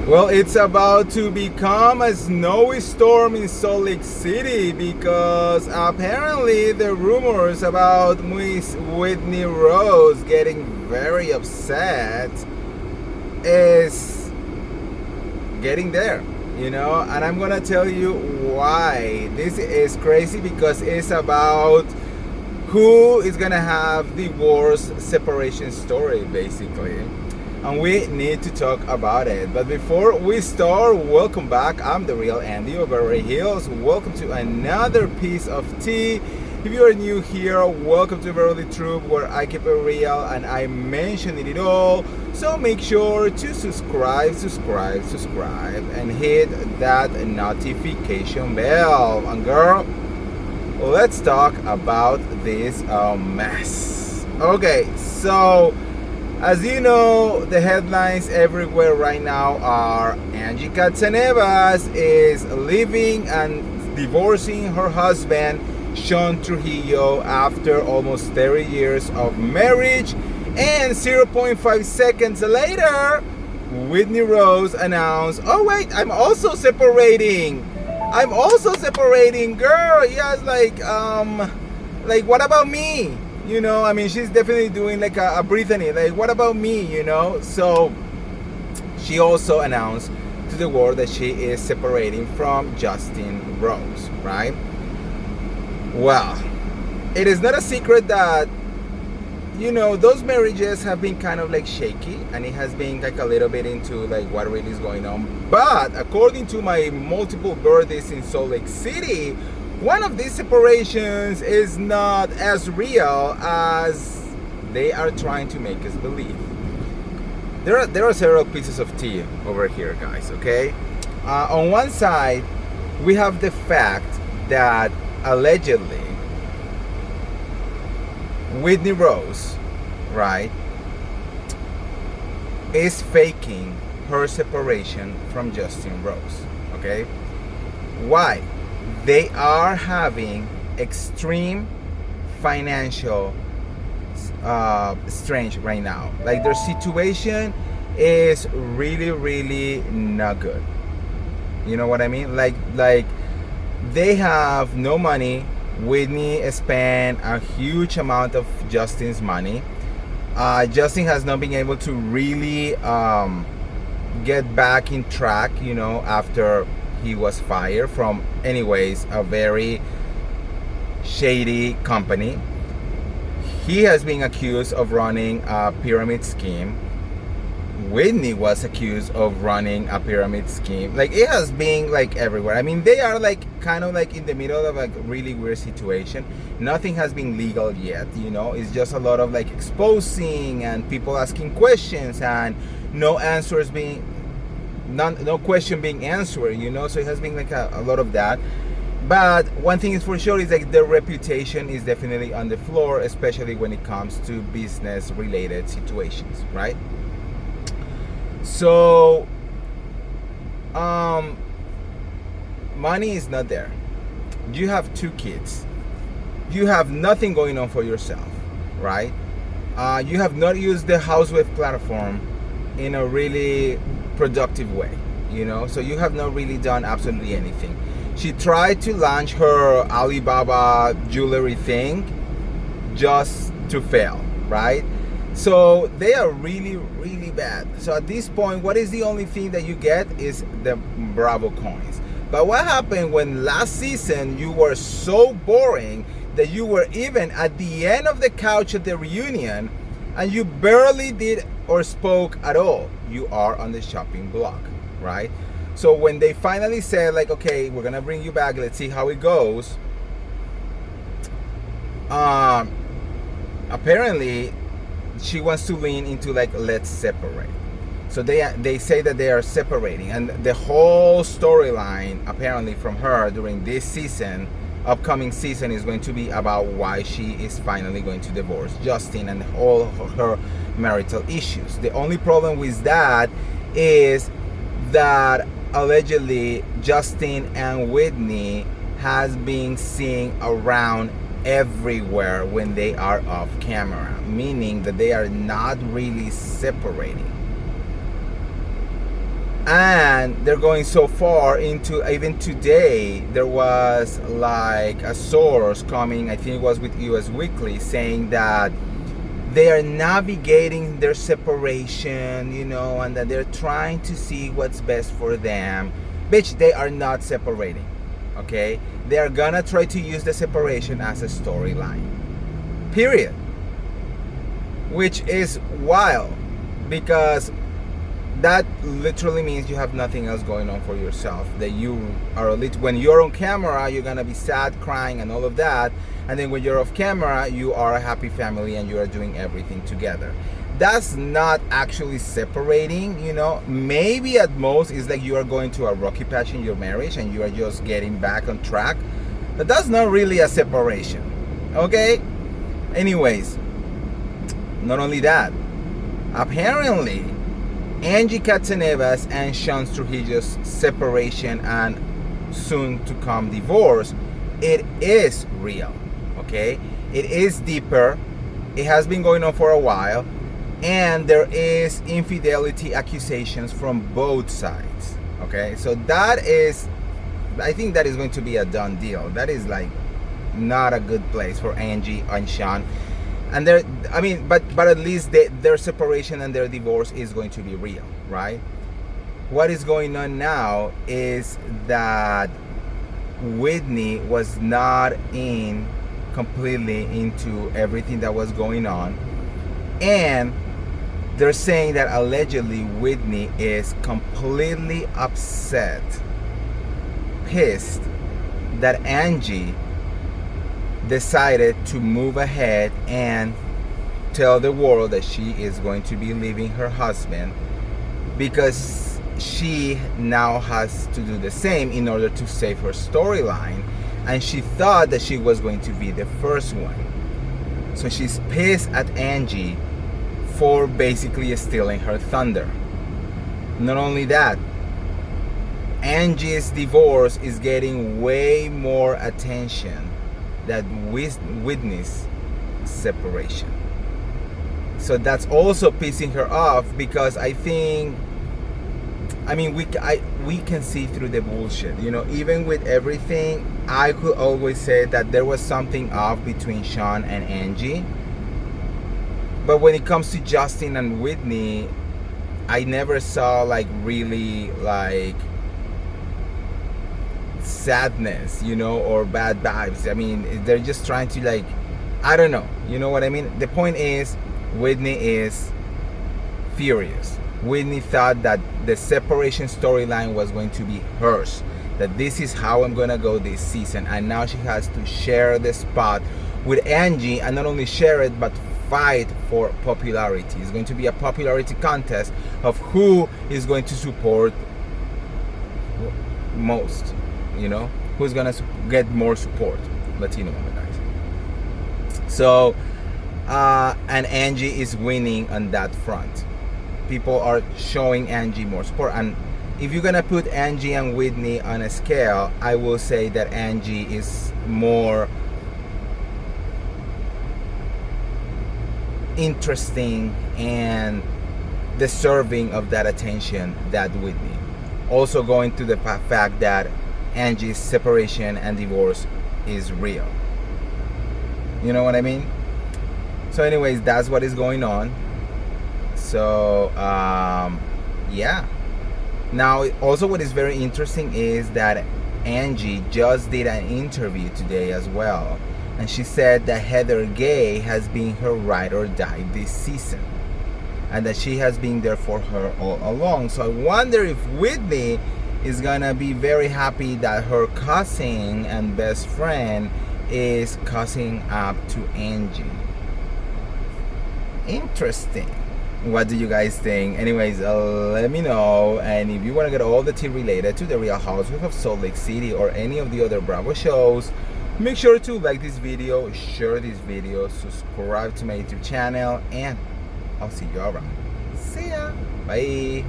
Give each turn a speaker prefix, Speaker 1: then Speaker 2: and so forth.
Speaker 1: Well, it's about to become a snowy storm in Salt Lake City because apparently the rumors about Miss Whitney Rose getting very upset is getting there, and I'm gonna tell you why. This is crazy because it's about who is gonna have the worst separation story, basically. And we need to talk about it. But before we start, welcome back. I'm the real Andy of Beverly Hills. Welcome to another piece of tea. If you are new here, welcome to Beverly Troop, where I keep it real and I mention it all. So make sure to subscribe, and hit that notification bell. And girl, let's talk about this mess. Okay, so as you know, the headlines everywhere right now are Angie Katsanevas is leaving and divorcing her husband, Sean Trujillo, after almost 30 years of marriage. And 0.5 seconds later, Whitney Rose announced, oh wait, I'm also separating. Girl. Yes, like what about me? She's definitely doing like a Brittany. Like, what about me? So she also announced to the world that she is separating from Justin Rose, right? Well, it is not a secret that, those marriages have been kind of like shaky, and it has been like a little bit into like what really is going on. But according to my multiple birthdays in Salt Lake City, one of these separations is not as real as they are trying to make us believe. There are several pieces of tea over here, guys, okay? On one side, we have the fact that allegedly Whitney Rose, right, is faking her separation from Justin Rose, okay? Why? They are having extreme financial strain right now. Like, their situation is really, really not good. You know what I mean? Like they have no money. Whitney spent a huge amount of Justin's money. Justin has not been able to really get back in track, after he was fired from, anyways, a very shady company. He has been accused of running a pyramid scheme. Whitney was accused of running a pyramid scheme. Like, it has been like everywhere. I mean, they are like kind of like in the middle of a really weird situation. Nothing has been legal yet, it's just a lot of like exposing and people asking questions and no answers being no question being answered, so it has been like a lot of that. But one thing is for sure is like their reputation is definitely on the floor, especially when it comes to business related situations, right? So money is not there. You have 2 kids. You have nothing going on for yourself, right? You have not used the Housewives platform in a really productive way, so you have not really done absolutely anything. She tried to launch her Alibaba jewelry thing just to fail, right? So they are really, really bad. So at this point, what is the only thing that you get is the Bravo coins. But what happened when last season you were so boring that you were even at the end of the couch at the reunion and you barely did or spoke at all? You are on the chopping block, right? So when they finally said like, okay, we're gonna bring you back, let's see how it goes, apparently she wants to lean into like, let's separate. So they say that they are separating, and the whole storyline apparently from her during this season, upcoming season, is going to be about why she is finally going to divorce Justin and all her marital issues. The only problem with that is that allegedly Justin and Whitney has been seen around everywhere when they are off camera, meaning that they are not really separating. And they're going so far into, even today there was like a source coming, I think it was with US Weekly, saying that they are navigating their separation, and that they're trying to see what's best for them. Bitch, they are not separating, okay? They are gonna try to use the separation as a storyline, period. Which is wild, because that literally means you have nothing else going on for yourself. That you are when you're on camera, you're gonna be sad, crying, and all of that. And then when you're off camera, you are a happy family and you are doing everything together. That's not actually separating, Maybe at most it's like you are going to a rocky patch in your marriage and you are just getting back on track. But that's not really a separation, okay? Anyways, not only that, apparently Angie Katsanevas and Sean Trujillo's separation and soon to come divorce, it is real, okay? It is deeper. It has been going on for a while, and there is infidelity accusations from both sides, okay? So that is, I think that is going to be a done deal. That is like not a good place for Angie and Sean. And but at least their separation and their divorce is going to be real, right? What is going on now is that Whitney was not completely into everything that was going on, and they're saying that allegedly Whitney is completely upset, pissed that Angie decided to move ahead and tell the world that she is going to be leaving her husband, because she now has to do the same in order to save her storyline, and she thought that she was going to be the first one. So she's pissed at Angie for basically stealing her thunder. Not only that, Angie's divorce is getting way more attention that Whitney's separation. So that's also pissing her off, because I think, we can see through the bullshit. Even with everything, I could always say that there was something off between Sean and Angie. But when it comes to Justin and Whitney, I never saw really sadness, or bad vibes. They're just trying to I don't know, you know what I mean? The point is, Whitney is furious. Whitney thought that the separation storyline was going to be hers, that this is how I'm gonna go this season, and now she has to share the spot with Angie, and not only share it but fight for popularity. It's going to be a popularity contest of who is going to support most, who's gonna get more support. Latino women, guys. So and Angie is winning on that front. People are showing Angie more support, and if you're gonna put Angie and Whitney on a scale, I will say that Angie is more interesting and deserving of that attention than Whitney. Also going to the fact that Angie's separation and divorce is real. You know what I mean? So anyways, that's what is going on. So yeah. Now also what is very interesting is that Angie just did an interview today as well, and she said that Heather Gay has been her ride or die this season, and that she has been there for her all along. So I wonder if Whitney is gonna be very happy that her cousin and best friend is cousin up to Angie. Interesting. What do you guys think? Anyways, let me know. And if you want to get all the tea related to the Real Housewives of Salt Lake City or any of the other Bravo shows, make sure to like this video, share this video, subscribe to my YouTube channel, and I'll see you around. See ya. Bye.